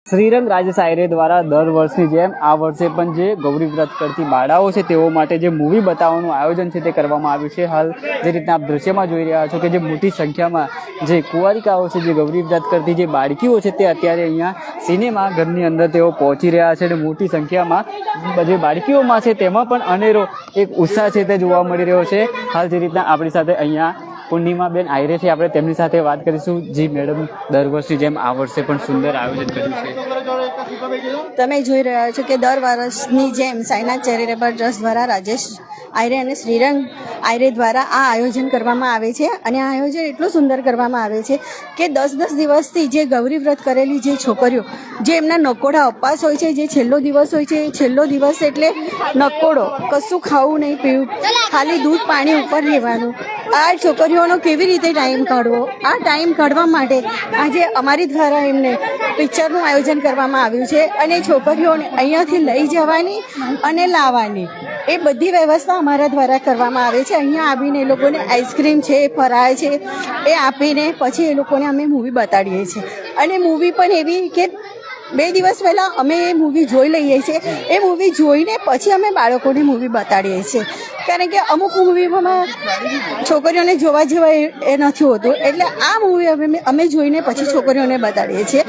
શ્રીરંગ રાજેશ આયરે દ્વારા દર વર્ષની જેમ આ વર્ષે પણ જે ગૌરી વ્રત કરતી બાળાઓ છે તેઓ માટે જે મૂવી બતાવવાનું આયોજન છે તે કરવામાં આવ્યું છે। હાલ જે રીતના આપ દ્રશ્યમાં જોઈ રહ્યા છો કે જે મોટી સંખ્યામાં જે કુંવારિકાઓ છે, જે ગૌરી વ્રત કરતી જે બાળકીઓ છે તે અત્યારે અહીંયા સિનેમા ઘરની અંદર તેઓ પહોંચી રહ્યા છે અને મોટી સંખ્યામાં જે બાળકીઓમાં છે તેમાં પણ અનેરો એક ઉત્સાહ છે તે જોવા મળી રહ્યો છે। હાલ જે રીતના આપણી સાથે અહીંયા પૂર્ણિમાબેન આયરે છે, આપણે તેમની સાથે વાત કરીશું। જી મેડમ, દર વર્ષની જેમ આ વર્ષે પણ સુંદર આયોજન કર્યું છે। તમે જોઈ રહ્યા છો કે દર વર્ષની જેમ સાઈનાથ ચેરિટેબલ ટ્રસ્ટ દ્વારા રાજેશ આયરે અને શ્રીરંગ આયરે દ્વારા આ આયોજન કરવામાં આવે છે અને આ આયોજન એટલું સુંદર કરવામાં આવે છે કે 10-10 દિવસથી જે ગૌરી વ્રત કરેલી જે છોકરીઓ, જે એમના નકોડા ઉપવાસ હોય છે, જે છેલ્લો દિવસ હોય છે, છેલ્લો દિવસ એટલે નકોડો, કશું ખાવું નહીં, પીવું, ખાલી દૂધ પાણી ઉપર રહેવાનું, આ છોકરીઓનો કેવી રીતે ટાઈમ કાઢવો, આ ટાઈમ કાઢવા માટે આજે અમારી દ્વારા એમને પિક્ચરનું આયોજન કરવામાં આવ્યું છે અને છોકરીઓને અહીંયાથી લઈ જવાની અને લાવવાની એ બધી વ્યવસ્થા અમારા દ્વારા કરવામાં આવે છે। અહીંયા આવીને એ લોકોને આઈસ્ક્રીમ છે, ફરાળ છે એ આપીને પછી એ લોકોને અમે મૂવી બતાડીએ છીએ અને મૂવી પણ એવી કે 2 દિવસ પહેલાં અમે એ મૂવી જોઈ લઈએ છીએ। એ મૂવી જોઈને પછી અમે બાળકોને મૂવી બતાડીએ છીએ, કારણ કે અમુક મૂવીમાં છોકરીઓને જોવા જેવા એ નથી હોતું, એટલે આ મૂવી અમે જોઈને પછી છોકરીઓને બતાડીએ છીએ।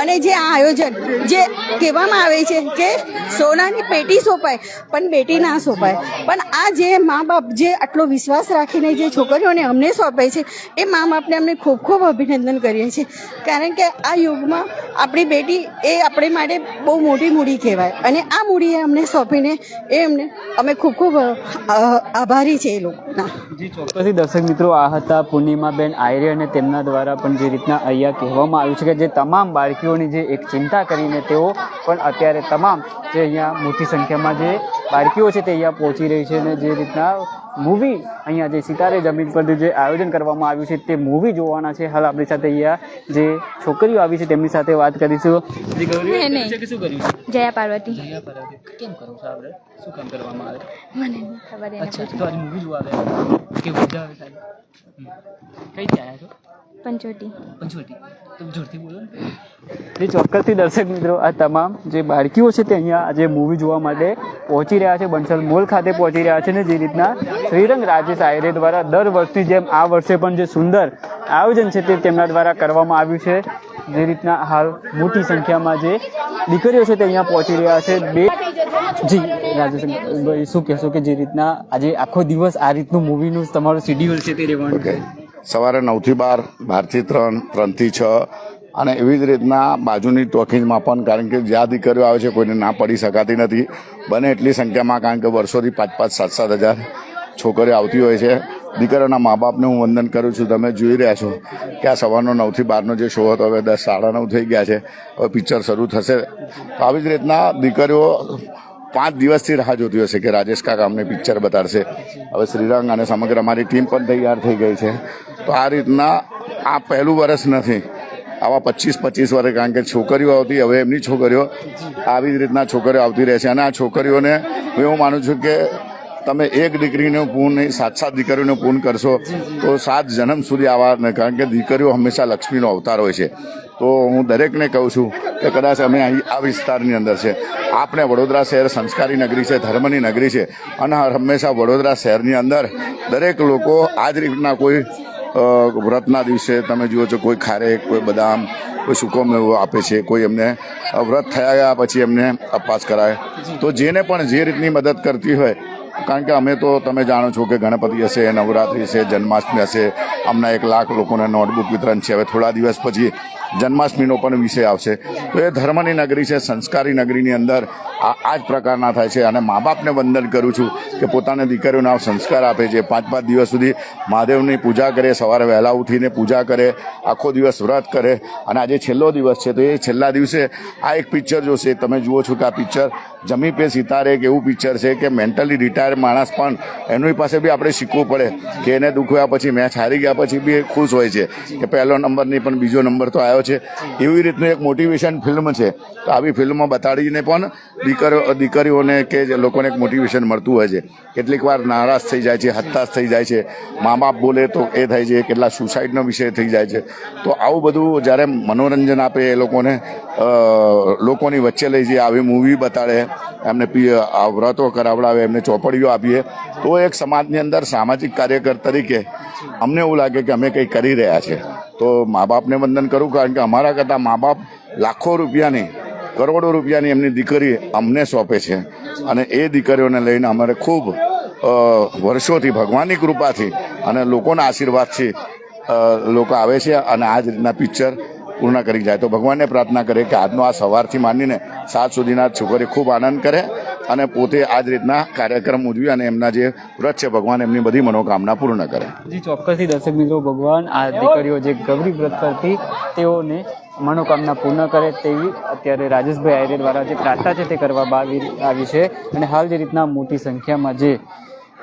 અને જે આ આયોજન જે કહેવામાં આવે છે કે સોનાની પેટી સોંપાય પણ બેટી ના સોંપાય, પણ આ જે મા બાપ જે આટલો વિશ્વાસ રાખીને જે છોકરીઓને અમને સોંપે છે એ મા બાપને અમને ખૂબ ખૂબ અભિનંદન કરીએ છીએ, કારણ કે આ યુગમાં આપણી બેટી એ આપણી માટે બહુ મોટી મૂડી કહેવાય અને આ મૂડીએ અમને સોંપીને એ અમને અમે ખૂબ ખૂબ આભારી છે એ લોકોના। જી ચોક્કસથી દર્શક મિત્રો, આ હતા પૂર્ણિમાબેન આયરે અને તેમના દ્વારા પણ જે રીતના અહીંયા કહેવામાં આવ્યું છે કે જે તમામ બાળકીઓની જે એક ચિંતા કરીને તેઓ પણ અત્યારે તમામ જે અહીંયા મોટી સંખ્યામાં જે બાળકીઓ છે તે અહીંયા પહોંચી રહી છે અને જે રીતના મૂવી અહીંયા જે સિતારે જમીન પર જે આયોજન કરવામાં આવ્યું છે તે મૂવી જોવાના છે। હાલ આપણી સાથે અહીંયા જે છોકરીઓ આવી છે તેમની સાથે વાત કરીશું। જયા પાર્વતી। કેમ કરો છો આપણે? શું કામ કરવામાં આવે? મને ખબર નથી। અચ્છા, તો આજે મૂવી જોવા આવ્યા કે મજા આવે સાહેબ? કઈથી આવ્યા છો? પંચોટી। તમે જોરથી બોલો ને। એ ચોક્કસથી દર્શક મિત્રો, આ તમામ જે બાળકીઓ છે તે અહીંયા આજે મૂવી જોવા માટે પહોંચી રહ્યા છે, બંસલ મોલ ખાતે પહોંચી રહ્યા છે ને જે રીતના શ્રીરંગ રાજેશ આયરે દ્વારા દર વર્ષની જેમ આ વર્ષે પણ જે સુંદર આયોજન છે તે તેમના દ્વારા કરવામાં આવ્યું છે। જે રીતના હાલ મોટી સંખ્યામાં જે દીકરીઓ છે તે અહીંયા પહોંચી રહ્યા છે। જી રાજેશ, શું કહેશો કે જે રીતના આજે આખો દિવસ આ રીતનું મૂવીનું તમારું શેડ્યુલ છે તે રહેવાનું છે? સવારે 9 થી 12, 12 થી 3, 3 થી 6 અને એવી જ રીતના બાજુની ટોકીઝમાં પણ, કારણ કે જ્યાં દીકરીઓ આવે છે કોઈને ના પડી શકાતી નથી, બને એટલી સંખ્યામાં, કારણ કે વર્ષોથી 5-5, 7-7 હજાર છોકરીઓ આવતી હોય છે। દીકરીઓના મા બાપને હું વંદન કરું છું। તમે જોઈ રહ્યા છો કે આ સવારનો 9 થી 12નો જે શો હતો હવે 10, 9:30 થઈ ગયા છે, હવે પિક્ચર શરૂ થશે। તો આવી જ રીતના દીકરીઓ 5 દિવસથી રાહ જોતી હશે કે રાજેશ કાકા અમને પિક્ચર બતાડશે। હવે શ્રીરંગ અને સમગ્ર અમારી ટીમ પણ તૈયાર થઈ ગઈ છે। તો આ રીતના આ પહેલું વર્ષ નથી, આવા 25-25 વર્ષ, કારણ કે છોકરીઓ આવતી, હવે એમની છોકરીઓ આવી જ રીતના છોકરીઓ આવતી રહે છે અને આ છોકરીઓને હું એવું માનું છું કે તમે એક દીકરીનું પૂન નહીં, 7 દીકરીઓનું પૂન કરશો તો 7 જન્મ સુધી આવા, કારણ કે દીકરીઓ હંમેશા લક્ષ્મીનો અવતાર હોય છે। તો હું દરેકને કહું છું કે કદાચ અમે અહીં આ વિસ્તારની અંદર છે, આપણે વડોદરા શહેર સંસ્કારી નગરી છે, ધર્મની નગરી છે અને હંમેશા વડોદરા શહેરની અંદર દરેક લોકો આ જ રીતના કોઈ વ્રતના દિવસે તમે જુઓ છો, કોઈ ખારેક, કોઈ બદામ, કોઈ સૂકો મેવો આપે છે, કોઈ એમને વ્રત થયા ગયા પછી એમને અપવાસ કરાય। તો જેને પણ જે રીતની મદદ કરતી હોય, કારણ કે અમે તો તમે જાણો છો કે ગણપતિ હશે, નવરાત્રિ છે, જન્માષ્ટમી હશે, હમણાં 1 લાખ લોકોને નોટબુક વિતરણ છે, હવે થોડા દિવસ પછી જન્માષ્ટમીનો પણ વિષય આવશે। તો એ ધર્મની નગરી છે, સંસ્કારી નગરીની અંદર આ જ પ્રકારના થાય છે અને મા બાપને વંદન કરું છું કે પોતાની દીકરીઓને આ સંસ્કાર આપે છે। 5-5 દિવસ સુધી મહાદેવની પૂજા કરે, સવારે વહેલા ઉઠીને પૂજા કરે, આખો દિવસ વ્રત કરે અને આજે છેલ્લો દિવસ છે તો એ છેલ્લા દિવસે આ એક પિક્ચર જોશે। તમે જુઓ છો કે આ પિક્ચર જમી પે સિતારે એક એવું પિક્ચર છે કે મેન્ટલી રિટાયર માણસ પણ એની પાસે બી આપણે શીખવું પડે કે એને દુખ્યા પછી મેચ હારી ગયા પછી બી ખુશ હોય છે કે પહેલો નંબર નહીં પણ બીજો નંબર તો આવ્યો છે. એવી રીતનું એક મોટિવેશન ફિલ્મ છે. તો આવી ફિલ્મમાં બતાડીને પણ દીકરીઓને કે જે લોકોને એક મોટિવેશન મળતું હોય છે. કેટલીક વાર નારાજ થઈ જાય છે, હતાશ થઈ જાય છે, મા બાપ બોલે તો એ થાય છે, કેટલા સુસાઇડનો વિષય થઈ જાય છે. તો આવું બધું જ્યારે મનોરંજન આપે એ લોકોને લોકોની વચ્ચે લઈ જઈએ, આવી મૂવી બતાડે, એમને વ્રતો કરાવડાવે, એમને ચોપડીઓ આપીએ તો એક સમાજની અંદર સામાજિક કાર્યકર તરીકે અમને એવું લાગે કે અમે કંઈ કરી રહ્યા છે. તો મા બાપને વંદન કરું, કારણ કે અમારા કરતાં મા બાપ લાખો રૂપિયાની, કરોડો રૂપિયાની એમની દીકરી અમને સોંપે છે અને એ દીકરીઓને લઈને અમારે ખૂબ વર્ષોથી ભગવાનની કૃપાથી અને લોકોના આશીર્વાદથી લોકો આવે છે અને આ જ રીતના પિક્ચર પૂર્ણ કરી જાય. તો ભગવાનને પ્રાર્થના કરે કે આજનો આ સવારથી માંડીને 7 સુધીના છોકરી ખૂબ આનંદ કરે અને પોતે આ જ રીતના કાર્યક્રમ ઉજવી અને એમના જે વ્રત છે ભગવાન એમની બધી મનોકામના પૂર્ણ કરે. જી ચોક્કસથી દર્શક મિત્રો, ભગવાન આ દીકરીઓ જે ગૌરી વ્રત કરતી તેઓને મનોકામના પૂર્ણ કરે તેવી અત્યારે રાજેશભાઈ આયરે દ્વારા જે પ્રાર્થના છે તે કરવામાં આવી છે. અને હાલ જે રીતના મોટી સંખ્યામાં જે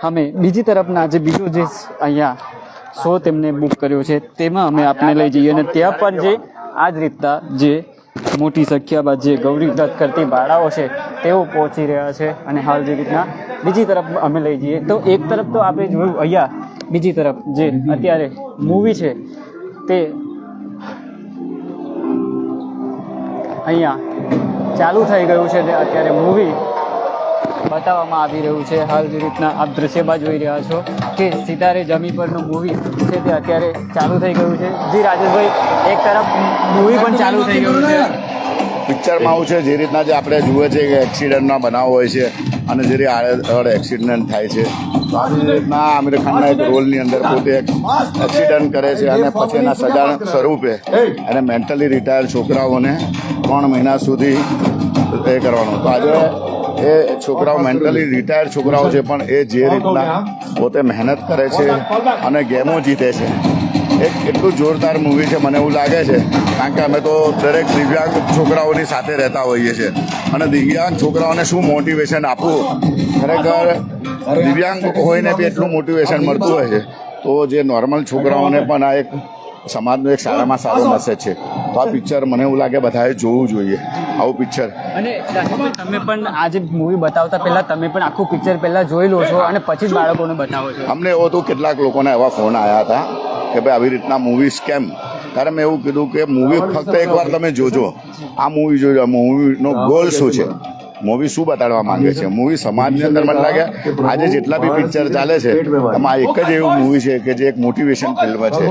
અમે બીજી તરફના જે બીજો જે અહીંયા શો તેમને બુક કર્યો છે તેમાં અમે આપને લઈ જઈએ અને ત્યાં પણ જે આ જ રીતના જે મોટી સંખ્યામાં જે ગૌરી વ્રત કરતી બાળાઓ છે તેઓ પહોંચી રહ્યા છે. અને હાલ જે રીતના બીજી તરફ અમે લઈ જઈએ તો એક તરફ તો આપણે જોયું, અહીંયા બીજી તરફ જે અત્યારે મૂવી છે તે અહીંયા ચાલુ થઈ ગયું છે. અત્યારે મૂવી બતાવવામાં આવી રહ્યું છે. હાલ જે રીતના આપ દ્રશ્યમાં જોઈ રહ્યા છો કે સિતારે જમી પરનું મૂવી છે તે અત્યારે ચાલુ થઈ ગયું છે. જી રાજેશભાઈ, એક તરફ મૂવી પણ ચાલુ થઈ ગયું છે. પિક્ચરમાં આવું છે જે રીતના જે આપણે જુએ છે કે એક્સિડન્ટના બનાવ હોય છે અને જે આડે એક્સિડન્ટ થાય છે. તો આવી રીતના આમિર ખાનના એક રોલની અંદર પોતે એક્સિડન્ટ કરે છે અને પછી એના સજા સ્વરૂપે એને મેન્ટલી રિટાયર્ડ છોકરાઓને 3 મહિના સુધી એ કરવાનું. તો આજે એ છોકરાઓ મેન્ટલી રિટાયર્ડ છોકરાઓ છે પણ એ જે રીતના પોતે મહેનત કરે છે અને ગેમો જીતે છે, એક એટલું જોરદાર મૂવી છે. મને એવું લાગે છે કારણ કે અમે તો દરેક દિવ્યાંગ છોકરાઓની સાથે રહેતા હોઈએ છીએ અને દિવ્યાંગ છોકરાઓને શું મોટિવેશન આપવું, ખરેખર દિવ્યાંગ હોઈને બી એટલું મોટિવેશન મળતું હોય છે. તો જે નોર્મલ છોકરાઓને પણ આ એક સમાજનો એક સારામાં સારો મેસેજ છે. તો આ પિક્ચર મને એવું લાગે બધાએ જોવું જોઈએ, આવું પિક્ચર. અને તમે પણ આ જે મૂવી બતાવતા પહેલા તમે પણ આખું પિક્ચર પહેલા જોઈ લો છો અને પછી જ બાળકોને બતાવો છો? અમને એવું હતું, કેટલાક લોકોના એવા ફોન આવ્યા હતા કે ભાઈ આવી રીતના મૂવીઝ કેમ, ત્યારે મેં એવું કીધું કે મૂવી ફક્ત એકવાર તમે જોજો, આ મૂવી જોજો. મૂવીનો ગોલ શું છે, મૂવી શું બતાડવા માંગે છે? મૂવી સમાજની અંદર મને લાગે આજે જેટલા બી પિક્ચર ચાલે છે એમાં એક જ એવું મૂવી છે કે જે એક મોટિવેશન ફિલ્મ છે.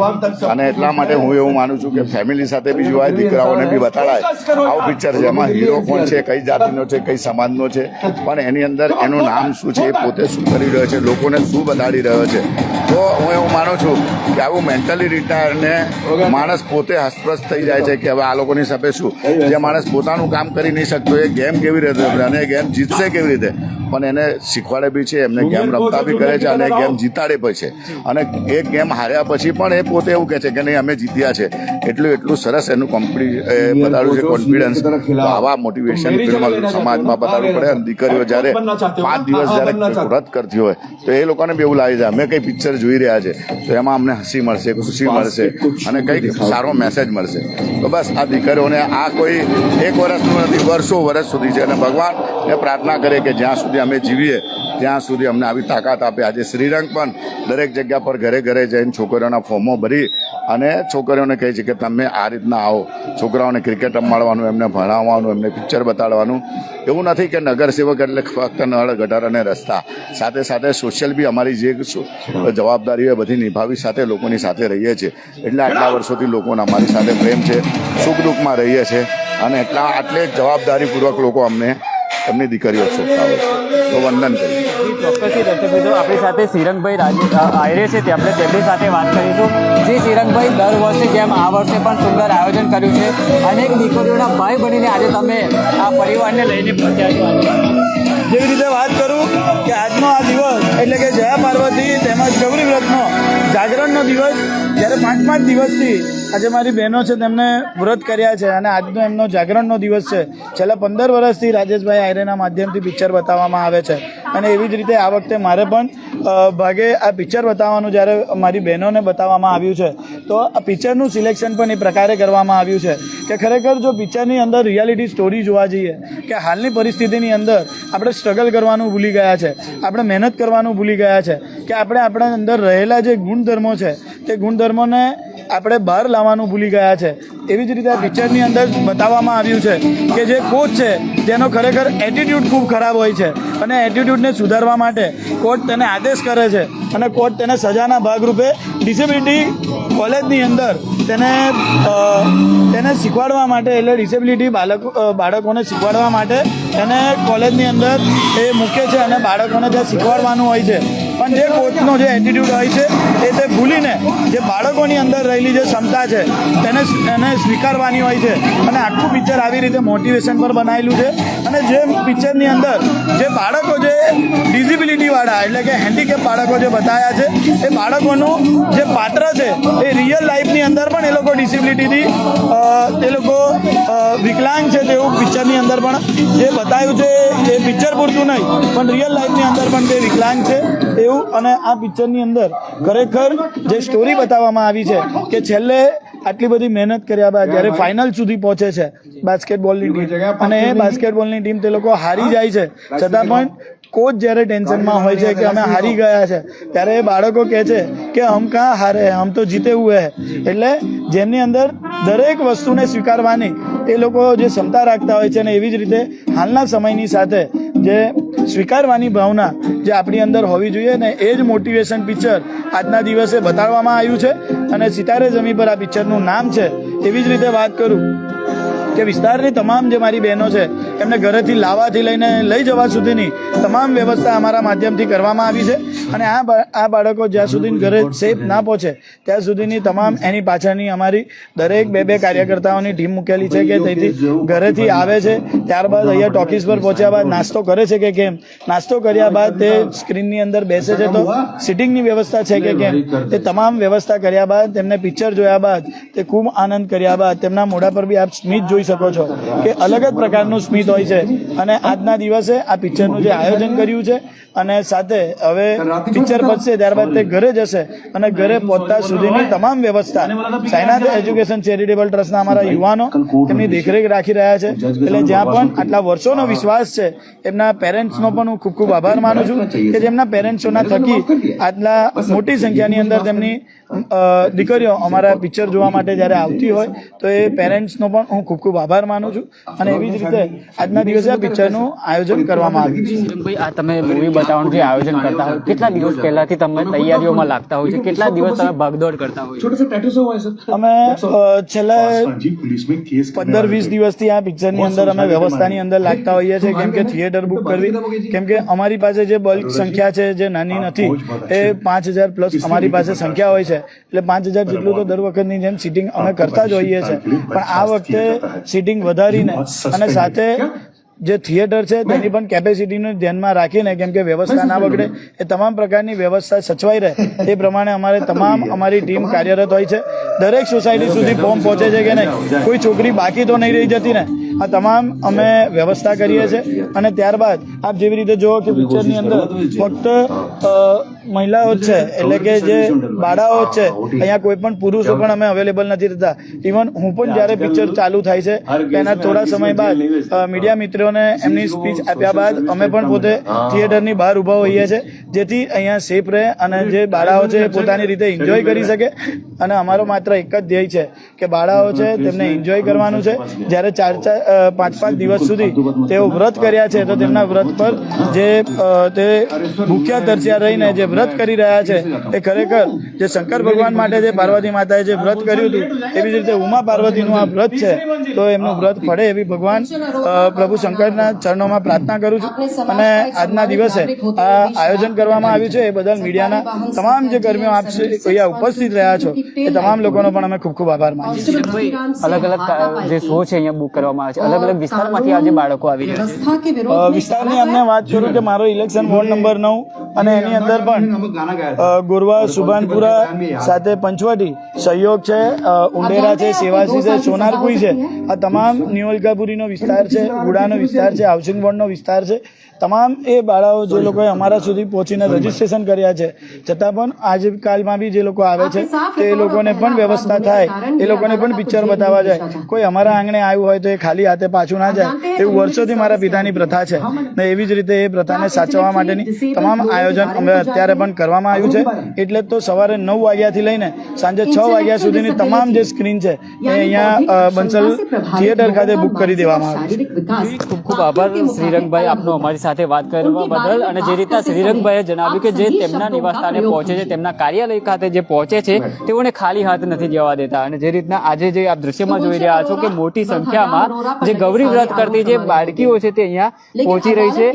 અને એટલા માટે હું એવું માનું છું કે ફેમિલી સાથે બી જોવાય, દીકરાઓને બી બતાડાય આવું પિક્ચર છે. એમાં હીરો કોણ છે, કઈ જાતિનો છે, કઈ સમાજનો છે, પણ એની અંદર એનું નામ શું છે, એ પોતે શું કરી રહ્યો છે, લોકોને શું બતાડી રહ્યો છે. તો હું એવું માનું છું કે આવું મેન્ટલી રિટાયરને માણસ પોતે હસપ્રસ્ત થઈ જાય છે કે હવે આ લોકોની સાથે શું, જે માણસ પોતાનું કામ કરી નહીં શકતો એ ગેમ કેવી રીતે અને ગેમ જીતશે કેવી રીતે, પણ એને શીખવાડે બી છે, એમને ગેમ રમતા બી કરે છે અને ગેમ જીતાડે પણ છે. અને એ ગેમ હાર્યા પછી પણ એ પોતે એવું કહે છે કે નહીં અમે જીત્યા છે. એટલું સરસ એનું બતાડ્યું છે કોન્ફિડન્સ. આવા મોટિવેશન ફિલ્મ સમાજમાં બતાડવું પડે. અને દીકરીઓ જ્યારે 5 દિવસ જ્યારે વ્રત કરતી હોય તો એ લોકોને બી એવું લાગે છે અમે કંઈ પિક્ચર જોઈ રહ્યા છે તો એમાં અમને હસી મળશે, ખુશી મળશે અને કંઈક સારો મેસેજ મળશે. તો બસ આ દીકરીઓને આ કોઈ 1 વર્ષનું નથી, વર્ષો વર્ષ સુધી છે. અને ભગવાનને પ્રાર્થના કરે કે જ્યાં સુધી અમે જીવીએ ત્યાં સુધી અમને આવી તાકાત આપે. આજે શ્રીરંગ પણ દરેક જગ્યા પર ઘરે ઘરે જઈને છોકરીઓના ફોર્મો ભરી અને છોકરીઓને કહે છે કે તમે આ રીતના આવો, છોકરાઓને ક્રિકેટ રમાડવાનું, એમને ભણાવવાનું, એમને પિક્ચર બતાડવાનું. એવું નથી કે નગરસેવક એટલે ફક્ત નળ, ગટર અને રસ્તા, સાથે સાથે સોશિયલ બી અમારી જે જવાબદારી હોય બધી નિભાવી સાથે લોકોની સાથે રહીએ છીએ. એટલે આટલા વર્ષોથી લોકોને અમારી સાથે પ્રેમ છે, સુખ દુઃખમાં રહીએ છીએ અને આટલે જવાબદારીપૂર્વક લોકો અમને એમની દીકરીઓ શોધતા હોય છે. તો વંદન કરીએ. ચોક્કસથી દર્શક મિત્રો, આપણી સાથે શ્રીરંગભાઈ આયરે છે તે આપણે તેમની સાથે વાત કરીશું. જે શ્રીરંગભાઈ દર વર્ષે જેમ આ વર્ષે પણ સુંદર આયોજન કર્યું છે, અનેક દીકરીઓના ભાઈ બનીને આજે તમે આ પરિવારને લઈને પહોંચ્યા છો. જેવી રીતે વાત કરું કે આજનો આ દિવસ એટલે કે જયા પાર્વતી તેમજ ગૌરી વ્રતનો જાગરણનો દિવસ, જ્યારે 5 દિવસથી આજે મારી બહેનો છે તેમને વ્રત કર્યા છે અને આજનો એમનો જાગરણનો દિવસ છે. છેલ્લા 15 વર્ષથી રાજેશભાઈ આયરેના માધ્યમથી પિક્ચર બતાવવામાં આવે છે. અને એવી જ રીતે આ વખતે મારે પણ ભાગે આ પિક્ચર બતાવવાનું જ્યારે મારી બહેનોને બતાવવામાં આવ્યું છે તો આ પિક્ચરનું સિલેક્શન પણ એ પ્રકારે કરવામાં આવ્યું છે કે ખરેખર જો પિક્ચરની અંદર રિયાલિટી સ્ટોરી જોવા જઈએ કે હાલની પરિસ્થિતિની અંદર આપણે સ્ટ્રગલ કરવાનું ભૂલી ગયા છે, આપણે મહેનત કરવાનું ભૂલી ગયા છે, કે આપણે આપણા અંદર રહેલા જે ગુણધર્મો છે તે ગુણધર્મોને આપણે બહાર લાવવાનું ભૂલી ગયા છે. એવી જ રીતે આ પિક્ચરની અંદર બતાવવામાં આવ્યું છે કે જે કોચ છે તેનો ખરેખર એટીટ્યૂડ ખૂબ ખરાબ હોય છે અને એટીટ્યૂડને સુધારવા માટે કોચ તેને આદેશ કરે છે અને કોચ તેને સજાના ભાગરૂપે ડિસેબિલિટી કોલેજની અંદર તેને શીખવાડવા માટે એટલે ડિસેબિલિટી બાળકોને શીખવાડવા માટે એને કોલેજની અંદર એ મૂકે છે અને બાળકોને ત્યાં શીખવાડવાનું હોય છે. પણ જે કોચનો જે એટીટ્યૂડ હોય છે તે ભૂલીને જે બાળકોની અંદર રહેલી જે ક્ષમતા છે એને સ્વીકારવાની હોય છે અને આખું પિક્ચર આવી રીતે મોટિવેશન પર બનાવેલું છે. અને જે પિક્ચરની અંદર જે બાળકો જે ડિઝિબિલિટીવાળા એટલે કે હેન્ડીકેપ બાળકો જે બતાવ્યા છે એ બાળકોનું જે પાત્ર છે એ રિયલ લાઈફની અંદર પણ એ લોકો ડિસેબિલિટીથી તે લોકો વિકલાંગ છે તેવું પિક્ચરની અંદર પણ જે બતાવ્યું છે એ પિક્ચર પૂરતું નહીં પણ રિયલ લાઈફની અંદર પણ તે વિકલાંગ છે એવું. અને આ પિક્ચરની અંદર ખરેખર જે સ્ટોરી બતાવવામાં આવી છે કે છેલ્લે આટલી બધી મહેનત કર્યા બાદ જ્યારે ફાઇનલ સુધી પહોંચે છે બાસ્કેટબોલની ટીમ અને એ બાસ્કેટબોલની ટીમ તે લોકો હારી જાય છે છતાં પણ કોચ જ્યારે ટેન્શનમાં હોય છે કે અમે હારી ગયા છે ત્યારે એ બાળકો કહે છે કે હમ કાં હારે હમ તો જીતે હુએ હે. એટલે જેમની અંદર દરેક વસ્તુને સ્વીકારવાની એ લોકો જે ક્ષમતા રાખતા હોય છે અને એવી જ રીતે હાલના સમયની સાથે જે સ્વીકારવાની ભાવના જે આપણી અંદર હોવી જોઈએ ને એ જ મોટિવેશન પિક્ચર આજના દિવસે બતાડવામાં આવ્યું છે. અને સિતારે જમી પર આ પિક્ચરનું નામ છે. એવી જ રીતે વાત કરું કે વિસ્તારની તમામ જે મારી બહેનો છે એમને ઘરેથી લાવવાથી લઈને લઈ જવા સુધીની તમામ વ્યવસ્થા અમારા માધ્યમથી કરવામાં આવી છે. અને આ બાળકો જ્યાં સુધી ઘરે સેફ ના પહોંચે ત્યાં સુધીની તમામ એની પાછળની અમારી દરેક બે કાર્યકર્તાઓની ટીમ મૂકેલી છે કે તેથી ઘરેથી આવે છે ત્યારબાદ અહીંયા ટોકીઝ પર પહોંચ્યા બાદ નાસ્તો કરે છે કે કેમ, નાસ્તો કર્યા બાદ તે સ્ક્રીનની અંદર બેસે છે તો સિટિંગની વ્યવસ્થા છે કે કેમ, તે તમામ વ્યવસ્થા કર્યા બાદ તેમને પિક્ચર જોયા બાદ તે ખૂબ આનંદ કર્યા બાદ તેમના મોઢા પર બી આપ સ્મિત જોઈ શકો છો કે અલગ જ પ્રકારનું સ્મિત હોય છે. અને આજના દિવસે આ પિક્ચરનું જે આયોજન કર્યું છે અને સાથે હવે પિક્ચર પતશે ત્યારબાદ તે ઘરે જશે અને ઘરે પહોંચતા સુધીની તમામ વ્યવસ્થા સાયનાથ એજ્યુકેશન ચેરિટેબલ ટ્રસ્ટના અમારા યુવાનો તેમની દેખરેખ રાખી રહ્યા છે. એટલે જ્યાં પણ આટલા વર્ષોનો વિશ્વાસ છે એમના પેરેન્ટ્સનો પણ હું ખૂબ ખૂબ આભાર માનું છું કે જેમના પેરેન્ટ્સોના થકી આટલા મોટી સંખ્યાની અંદર તેમની દીકરીઓ અમારા પિક્ચર જોવા માટે જ્યારે આવતી હોય તો એ પેરેન્ટ્સનો પણ હું ખૂબ ખૂબ આભાર માનું છું. અને એવી જ રીતે આજના દિવસે આ પિક્ચરનું આયોજન કરવામાં આવ્યું છે. ભાઈ આ તમે મૂવી બતાવવાનું જે આયોજન કરતા હોય કેટલા દિવસ પહેલાથી તમે તૈયારીઓમાં લાગતા હોય છે, કેટલા દિવસ તમે ભાગદોડ કરતા હોય છો? અમે છેલ્લા 15-20 દિવસથી આ પિક્ચરની અંદર અમે વ્યવસ્થાની અંદર લાગતા હોઈએ છીએ કેમ કે થિયેટર બુક કરવી, કેમ કે અમારી પાસે જે બલ્ક સંખ્યા છે જે નાની નથી એ 5000 પ્લસ અમારી પાસે સંખ્યા હોય છે. એટલે 5000 જેટલું તો દર વખતની જેમ સીટિંગ અમે કરતા જ હોઈએ છીએ પણ આ વખતે સીટિંગ વધારીને અને સાથે જે થિયેટર છે તેની પણ કેપેસિટીને ધ્યાનમાં રાખીને કેમ કે વ્યવસ્થા ના બગડે એ તમામ પ્રકારની વ્યવસ્થા સચવાઈ રહે તે પ્રમાણે અમારી ટીમ કાર્યરત હોય છે. દરેક સોસાયટી સુધી ફોર્મ પહોંચે છે કે નહીં, કોઈ છોકરી બાકી તો નહીં રહી જતી ને, આ તમામ અમે વ્યવસ્થા કરીએ છીએ. અને ત્યારબાદ આપ જેવી રીતે જુઓ કે પિક્ચરની અંદર ફક્ત મહિલાઓ જ છે એટલે કે જે બાળાઓ જ છે, અહીંયા કોઈ પણ પુરુષો પણ અમે અવેલેબલ નથી રહેતા. ઇવન હું પણ જ્યારે પિક્ચર ચાલુ થાય છે તેના થોડા સમય બાદ મીડિયા મિત્રોને એમની સ્પીચ આપ્યા બાદ અમે પણ પોતે થિયેટરની બહાર ઊભા હોઈએ છીએ જેથી અહીંયા સેફ રહે અને જે બાળાઓ છે પોતાની રીતે એન્જોય કરી શકે. અને અમારો માત્ર એક જ ધ્યેય છે કે બાળાઓ છે તેમને એન્જોય કરવાનું છે. જ્યારે 4-5 દિવસ સુધી તેઓ વ્રત કર્યા છે તો તેમના વ્રત પર જે તે ભૂખ્યા તરસ્યા રહીને જે વ્રત કરી રહ્યા છે એ ખરેખર જે શંકર ભગવાન માટે જે પાર્વતી માતાએ જે વ્રત કર્યું હતું એવી જ રીતે ઉમા પાર્વતીનું આ વ્રત છે તો એમનું વ્રત ફળે એવી ભગવાન પ્રભુ શંકરના ચરણોમાં પ્રાર્થના કરું છું. અને આજના દિવસે આ આયોજન કરવામાં આવ્યું છે એ બદલ મીડિયાના તમામ જે કર્મીઓ આપ અહીંયા ઉપસ્થિત રહ્યા છો એ તમામ લોકોનો પણ અમે ખૂબ ખૂબ આભાર માનીએ છીએ. અલગ અલગ જે શો છે અહીંયા બુક કરવામાં આવે છે, અલગ અલગ વિસ્તારમાંથી આજે બાળકો આવી રહ્યા છે. વિસ્તારની અમને વાત કરું કે મારો ઇલેક્શન વોર્ડ નંબર 9 અને એની અંદર પણ ગોરવા, સુભાનપુરા સાથે પંચવટી સહયોગ છે, ઉંડેરા છે, સેવાસી છે, સોનારકુઈ છે, આ તમામ ન્યુ અલકાપુરીનો વિસ્તાર છે, ગુડાનો વિસ્તાર છે, હાઉસિંગ બોર્ડનો વિસ્તાર છે. તમામ એ બાળાઓ જે લોકોએ અમારા સુધી પહોંચીને રજીસ્ટ્રેશન કર્યા છે છતાં પણ આજકાલમાં બી જે લોકો આવે છે તે એ લોકોને પણ વ્યવસ્થા થાય, એ લોકોને પણ પિક્ચર બતાવવા જાય. કોઈ અમારા આંગણે આવ્યું હોય તો એ ખાલી હાથે પાછું ના જાય, એવું વર્ષોથી મારા પિતાની પ્રથા છે ને એવી જ રીતે એ પ્રથાને સાચવવા માટેની તમામ આયોજન અમે અત્યારે પણ કરવામાં આવ્યું છે. એટલે જ તો સવારે 9 વાગ્યાથી લઈને સાંજે 6 વાગ્યા સુધીની તમામ જે સ્ક્રીન છે એ અહીંયા બંસલ થિયેટર ખાતે બુક કરી દેવામાં આવી છે. ખૂબ ખૂબ આભાર શ્રીરંગભાઈ આપનો અમારી સાથે વાત કરવા બદલ. અને જે રીતના શ્રીરંગભાઈએ જણાવ્યું કે જે તેમના નિવાસસ્થાને પહોંચે છે, તેમના કાર્યાલય ખાતે જે પહોંચે છે તેઓને ખાલી હાથ નથી જવા દેતા. અને જે રીતના આજે જે આપ દ્રશ્યમાં જોઈ રહ્યા છો કે મોટી સંખ્યામાં જે ગૌરી વ્રત કરતી જે બાળકીઓ છે તે અહીંયા પહોંચી રહી છે.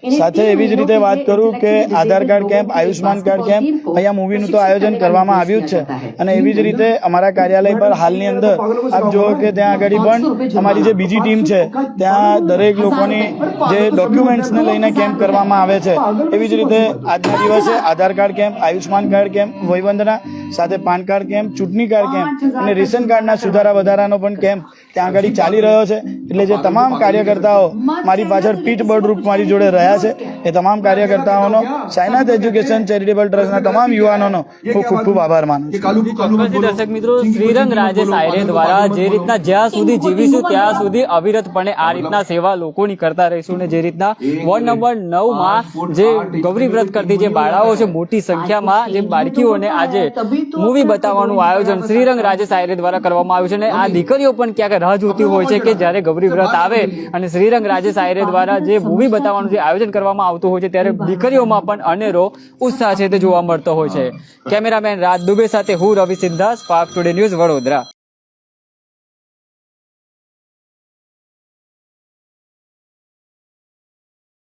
સાથે એવી જ રીતે વાત કરું કે Aadhaar card camp, Ayushman card camp અહીંયા મૂવીનું તો આયોજન કરવામાં આવ્યું જ છે. અને એવી જ રીતે અમારા કાર્યાલય પર હાલની અંદર આપ જુઓ કે ત્યાં આગળ પણ અમારી જે બીજી ટીમ છે ત્યાં દરેક લોકોની જે ડોક્યુમેન્ટ્સને લઈને કેમ્પ કરવામાં આવે છે. એવી જ રીતે આજના દિવસે Aadhaar card camp, Ayushman card camp, Vayvandana સાથે પાન કાર્ડ કેમ્પ, ચૂંટણી કાર્ડ કેમ્પ અને રેશન કાર્ડના સુધારા વધારાનો પણ કેમ્પ ત્યાં આગળ ચાલી રહ્યો છે. એટલે જે તમામ કાર્યકર્તાઓ મારી પાછળ પીઠબળ રૂપ મારી જોડે રહ્યા છે એ તમામ કાર્યકર્તાઓનો સાયનાથ એજ્યુકેશન ચેરિટેબલ ટ્રસ્ટના તમામ યુવાનોનો ખૂબ ખૂબ આભાર માનું છું. દર્શક મિત્રો, શ્રીરંગ રાજેશ આયરે દ્વારા જે રીતના જ્યાં સુધી જીવીશું ત્યાં સુધી અવિરતપણે આ રીતના સેવા લોકોની કરતા રહીશું. ને જે રીતના વોર્ડ નંબર 9 જે ગૌરી વ્રત કરતી જે બાળાઓ છે મોટી સંખ્યામાં જે બાળકીઓને આજે મૂવી બતાવવાનું આયોજન શ્રીરંગ રાજેશ આયરે દ્વારા કરવામાં આવ્યું છે. અને આ દીકરીઓ પણ ક્યાંક રાહ જોતી હોય છે કે જ્યારે ગૌરી વ્રત આવે અને શ્રીરંગ રાજેશ આયરે દ્વારા જે મૂવી બતાવવાનું જે આયોજન કરવામાં આવતું હોય છે ત્યારે દીકરીઓમાં પણ અનેરો ઉત્સાહ છે તે જોવા મળતો હોય છે. કેમેરામેન રાજ દુબે સાથે હું Ravi Siddharth, Spark Today News, Vadodara.